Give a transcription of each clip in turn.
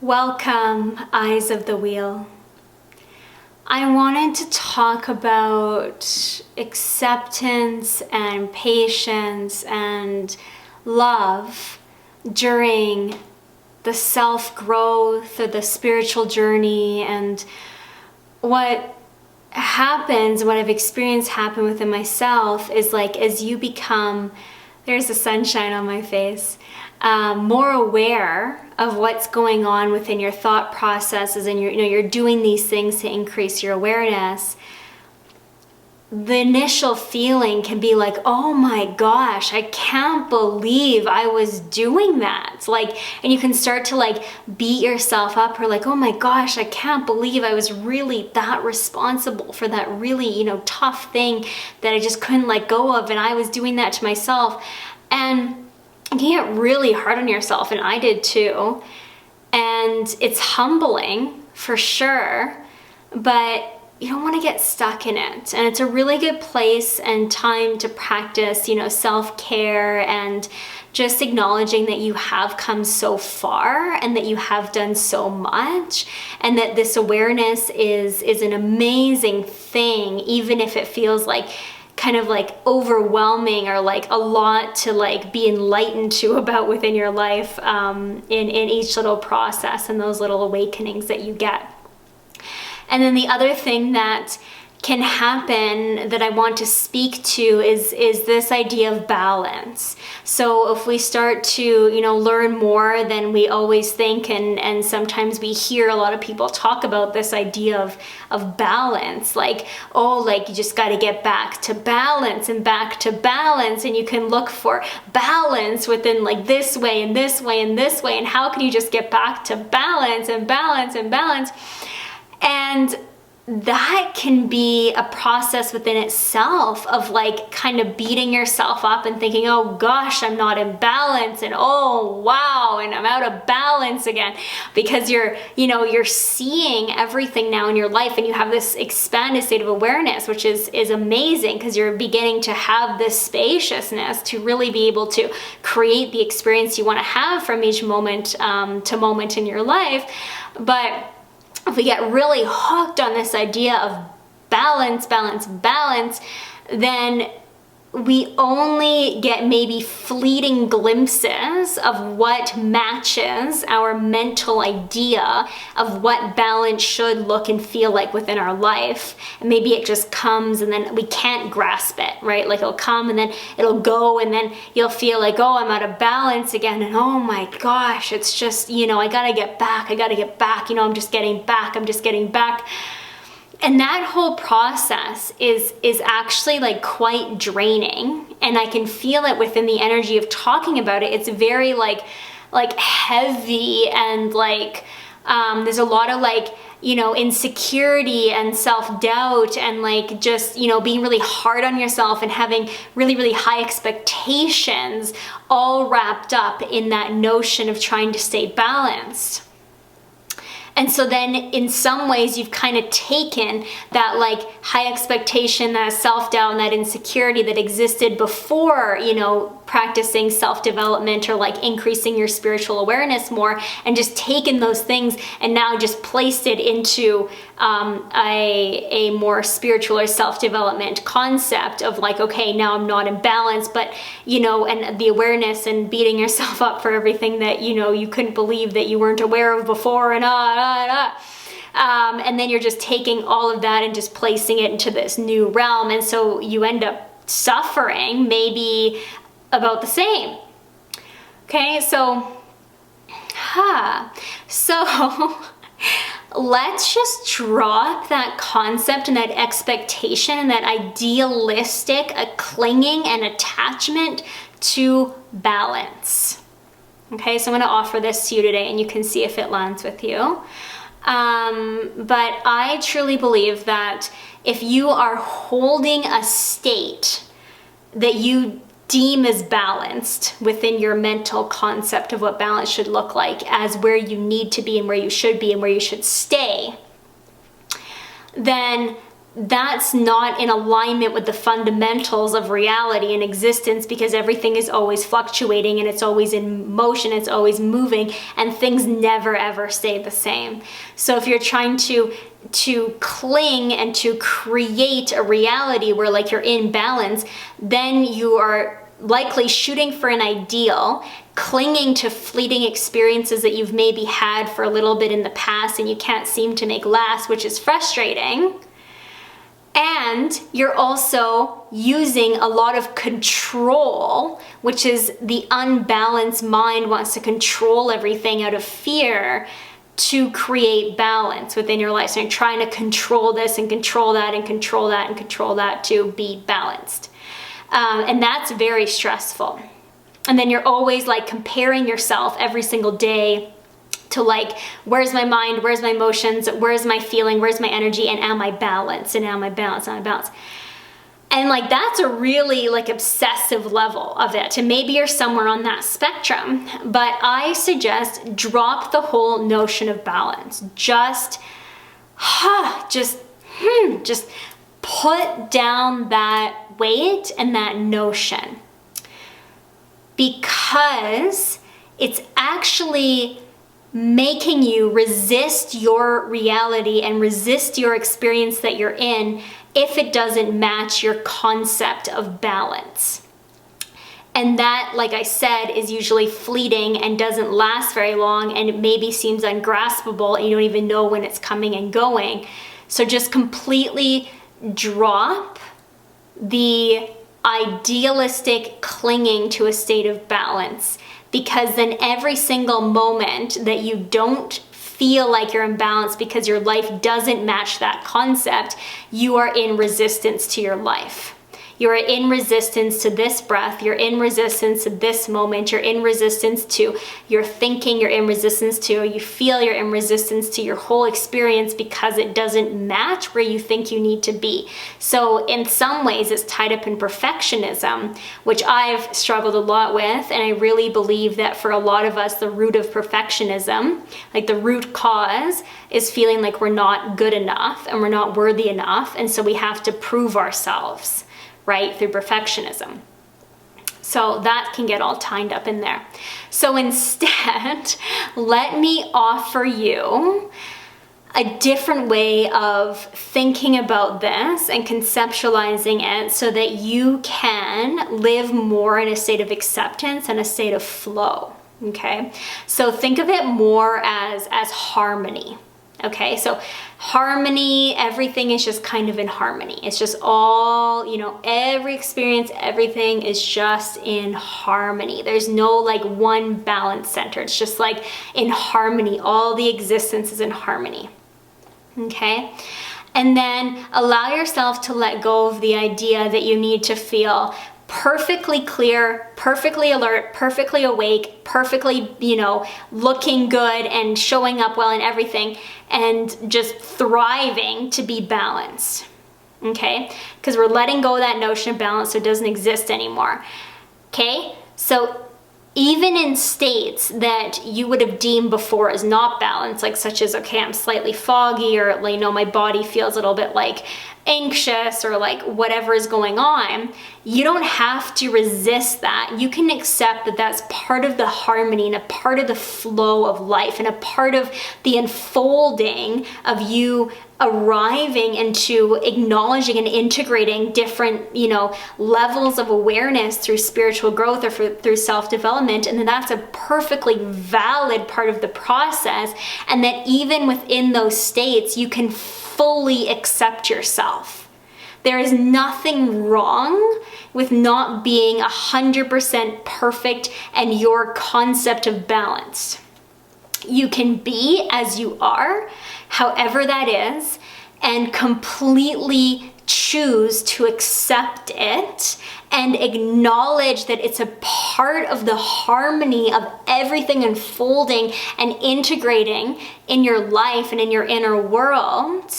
Welcome, Eyes of the Wheel. I wanted to talk about acceptance and patience and love during the self-growth or the spiritual journey, and what happens, what I've experienced happen within myself is like as you become, there's the sunshine on my face, more aware of what's going on within your thought processes, and you're doing these things to increase your awareness. The initial feeling can be like, oh my gosh, I can't believe I was doing that. And you can start to beat yourself up, or oh my gosh, I can't believe I was really that responsible for that really, tough thing that I just couldn't let go of, and I was doing that to myself. And you can get really hard on yourself, and I did too. And it's humbling for sure, but you don't want to get stuck in it. And it's a really good place and time to practice, self-care and just acknowledging that you have come so far and that you have done so much, and that this awareness is an amazing thing, even if it feels kind of overwhelming, or a lot to be enlightened to about within your life, in each little process and those little awakenings that you get. And then the other thing that can happen that I want to speak to is this idea of balance. So if we start to, learn more than we always think, and sometimes we hear a lot of people talk about this idea of balance, you just got to get back to balance and back to balance, and you can look for balance within this way and this way and this way, and how can you just get back to balance and balance and balance? And that can be a process within itself of kind of beating yourself up and thinking, oh gosh, I'm not in balance, and oh wow, and I'm out of balance again, because you're seeing everything now in your life, and you have this expanded state of awareness, which is amazing, because you're beginning to have this spaciousness to really be able to create the experience you want to have from each moment to moment in your life. But if we get really hooked on this idea of balance, then we only get maybe fleeting glimpses of what matches our mental idea of what balance should look and feel like within our life. And maybe it just comes and then we can't grasp it, right? It'll come and then it'll go, and then you'll feel oh, I'm out of balance again. And oh my gosh, it's just, I gotta get back. I'm just getting back. And that whole process is actually quite draining, and I can feel it within the energy of talking about it. It's very heavy, and there's a lot of insecurity and self-doubt, and just being really hard on yourself and having really, really high expectations, all wrapped up in that notion of trying to stay balanced. And so then in some ways you've kind of taken that high expectation, that self-doubt, and that insecurity that existed before, practicing self-development or increasing your spiritual awareness more, and just taken those things and now just placed it into a more spiritual or self-development concept of okay, now I'm not in balance, but and the awareness and beating yourself up for everything that you couldn't believe that you weren't aware of before, and and then you're just taking all of that and just placing it into this new realm, and so you end up suffering maybe about the same. Okay, so let's just drop that concept and that expectation and that idealistic clinging and attachment to balance. Okay, so I'm going to offer this to you today, and you can see if it lands with you. But I truly believe that if you are holding a state that you deem as balanced within your mental concept of what balance should look like, as where you need to be and where you should be and where you should stay, then that's not in alignment with the fundamentals of reality and existence, because everything is always fluctuating and it's always in motion, it's always moving, and things never ever stay the same. So if you're trying to cling and to create a reality where like you're in balance, then you are likely shooting for an ideal, clinging to fleeting experiences that you've maybe had for a little bit in the past and you can't seem to make last, which is frustrating. And you're also using a lot of control, which is the unbalanced mind wants to control everything out of fear to create balance within your life. So you're trying to control this and control that and control that and control that to be balanced. And that's very stressful. And then you're always like comparing yourself every single day to like, where's my mind, where's my emotions, where's my feeling, where's my energy, and am I balanced, and am I balanced, am I balanced? And like that's a really like obsessive level of it, and maybe you're somewhere on that spectrum, but I suggest drop the whole notion of balance. Just put down that weight and that notion, because it's actually making you resist your reality and resist your experience that you're in if it doesn't match your concept of balance. And that, like I said, is usually fleeting and doesn't last very long, and it maybe seems ungraspable and you don't even know when it's coming and going. So just completely drop the idealistic clinging to a state of balance, because then every single moment that you don't feel like you're in balance because your life doesn't match that concept, you are in resistance to your life. You're in resistance to this breath. You're in resistance to this moment. You're in resistance to your thinking. You're in resistance to, you feel you're in resistance to your whole experience because it doesn't match where you think you need to be. So in some ways it's tied up in perfectionism, which I've struggled a lot with. And I really believe that for a lot of us, the root of perfectionism, like the root cause, is feeling like we're not good enough and we're not worthy enough. And so we have to prove ourselves, right, through perfectionism. So that can get all tied up in there. So instead, let me offer you a different way of thinking about this and conceptualizing it so that you can live more in a state of acceptance and a state of flow, okay? So think of it more as harmony. Okay, so harmony, everything is just kind of in harmony. It's just all, every experience, everything is just in harmony. There's no like one balance center. It's just like in harmony. All the existence is in harmony. Okay, and then allow yourself to let go of the idea that you need to feel perfectly clear, perfectly alert, perfectly awake, perfectly, looking good and showing up well and everything, and just thriving to be balanced, okay? Because we're letting go of that notion of balance so it doesn't exist anymore, okay? So even in states that you would have deemed before as not balanced, like such as, okay, I'm slightly foggy, or my body feels a little bit like anxious, or like whatever is going on, you don't have to resist that. You can accept that that's part of the harmony and a part of the flow of life and a part of the unfolding of you arriving into acknowledging and integrating different, levels of awareness through spiritual growth or through self-development. And then that's a perfectly valid part of the process. And that even within those states, you can fully accept yourself. There is nothing wrong with not being 100% perfect and your concept of balance. You can be as you are, however that is, and completely choose to accept it and acknowledge that it's a part of the harmony of everything unfolding and integrating in your life and in your inner world,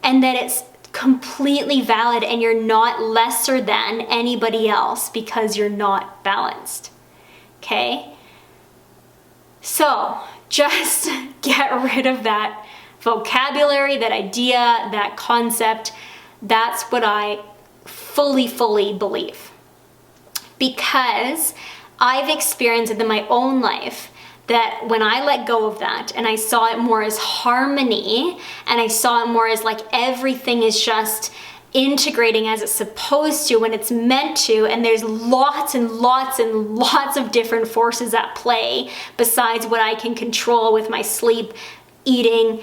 and that it's completely valid and you're not lesser than anybody else because you're not balanced, okay? So just get rid of that vocabulary, that idea, that concept. That's what I fully believe. Because I've experienced it in my own life, that when I let go of that and I saw it more as harmony, and I saw it more as like everything is just integrating as it's supposed to when it's meant to, and there's lots and lots and lots of different forces at play besides what I can control with my sleep, eating,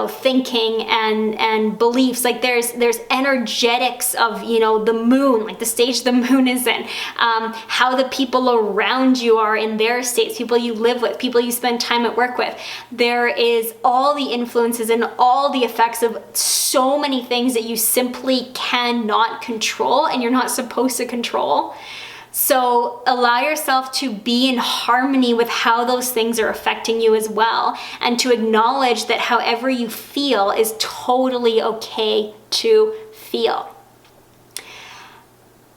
thinking and beliefs. Like there's energetics of, the moon, like the stage the moon is in, how the people around you are in their states, people you live with, people you spend time at work with. There is all the influences and all the effects of so many things that you simply cannot control and you're not supposed to control. So allow yourself to be in harmony with how those things are affecting you as well, and to acknowledge that however you feel is totally okay to feel.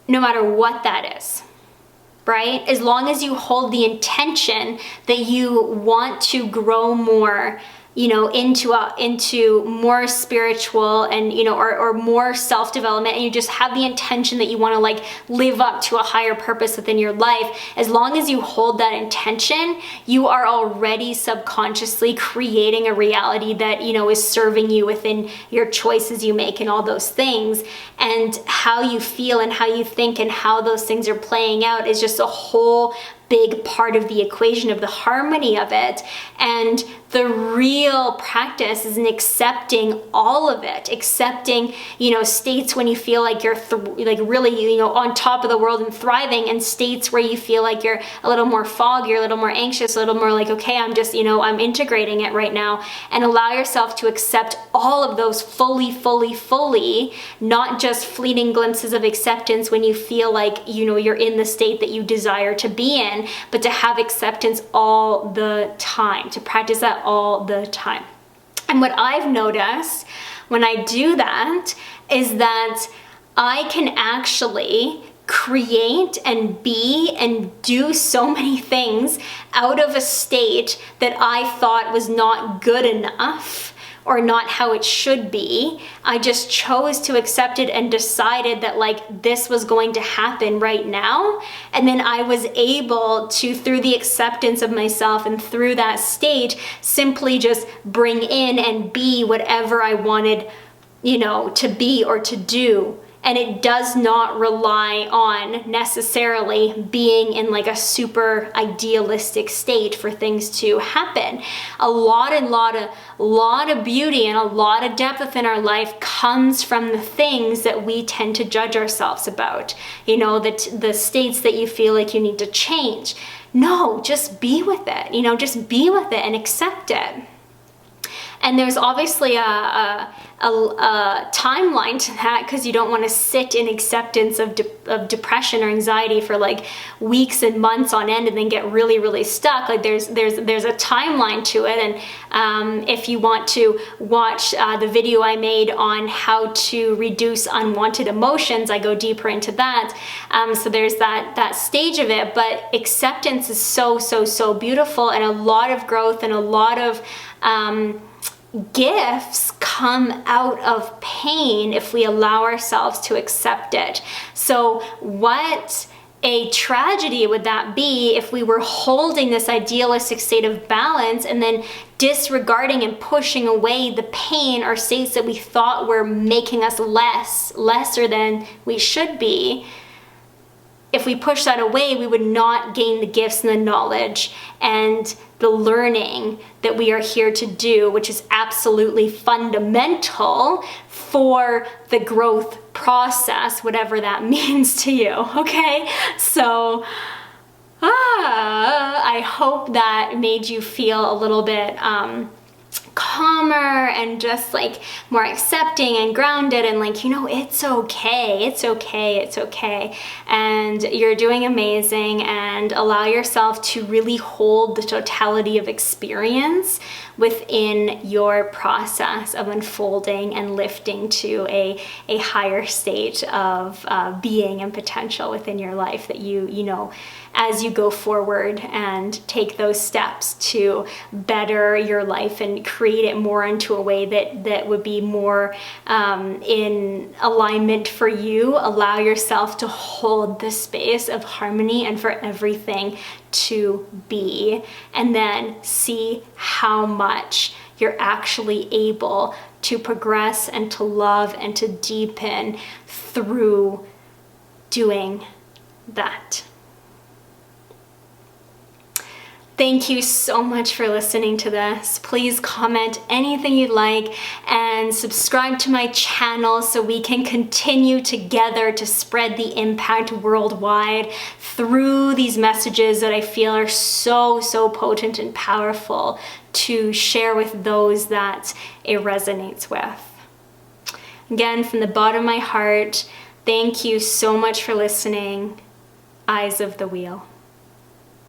No matter what that is, right? As long as you hold the intention that you want to grow more, into more spiritual and, or more self-development, and you just have the intention that you want to like live up to a higher purpose within your life. As long as you hold that intention, you are already subconsciously creating a reality that, is serving you within your choices you make and all those things. And how you feel and how you think and how those things are playing out is just a whole big part of the equation of the harmony of it. And the real practice is in accepting all of it, accepting, states when you feel like you're really, on top of the world and thriving, and states where you feel like you're a little more foggy, a little more anxious, a little more like, okay, I'm just, I'm integrating it right now. And allow yourself to accept all of those fully, not just fleeting glimpses of acceptance when you feel like, you're in the state that you desire to be in, but to have acceptance all the time, to practice that all the time. And what I've noticed when I do that is that I can actually create and be and do so many things out of a state that I thought was not good enough or not how it should be. I just chose to accept it and decided that like this was going to happen right now. And then I was able to, through the acceptance of myself and through that state, simply just bring in and be whatever I wanted, to be or to do. And it does not rely on necessarily being in like a super idealistic state for things to happen. A lot of beauty and a lot of depth within our life comes from the things that we tend to judge ourselves about. The states that you feel like you need to change. No, just be with it. Just be with it and accept it. And there's obviously a timeline to that, because you don't want to sit in acceptance of depression or anxiety for like weeks and months on end and then get really stuck. Like there's a timeline to it. And if you want to watch the video I made on how to reduce unwanted emotions, I go deeper into that. So there's that stage of it. But acceptance is so beautiful, and a lot of growth and a lot of gifts come out of pain if we allow ourselves to accept it. So what a tragedy would that be if we were holding this idealistic state of balance and then disregarding and pushing away the pain or states that we thought were making us lesser than we should be. If we push that away, we would not gain the gifts and the knowledge and the learning that we are here to do, which is absolutely fundamental for the growth process, whatever that means to you, okay? So, I hope that made you feel a little bit calmer and just like more accepting and grounded and like, it's okay, and you're doing amazing. And allow yourself to really hold the totality of experience within your process of unfolding and lifting to a higher state of being and potential within your life, that you as you go forward and take those steps to better your life and create create it more into a way that would be more in alignment for you. Allow yourself to hold the space of harmony and for everything to be, and then see how much you're actually able to progress and to love and to deepen through doing that. Thank you so much for listening to this. Please comment anything you'd like and subscribe to my channel so we can continue together to spread the impact worldwide through these messages that I feel are so, so potent and powerful to share with those that it resonates with. Again, from the bottom of my heart, thank you so much for listening. Eyes of the Wheel.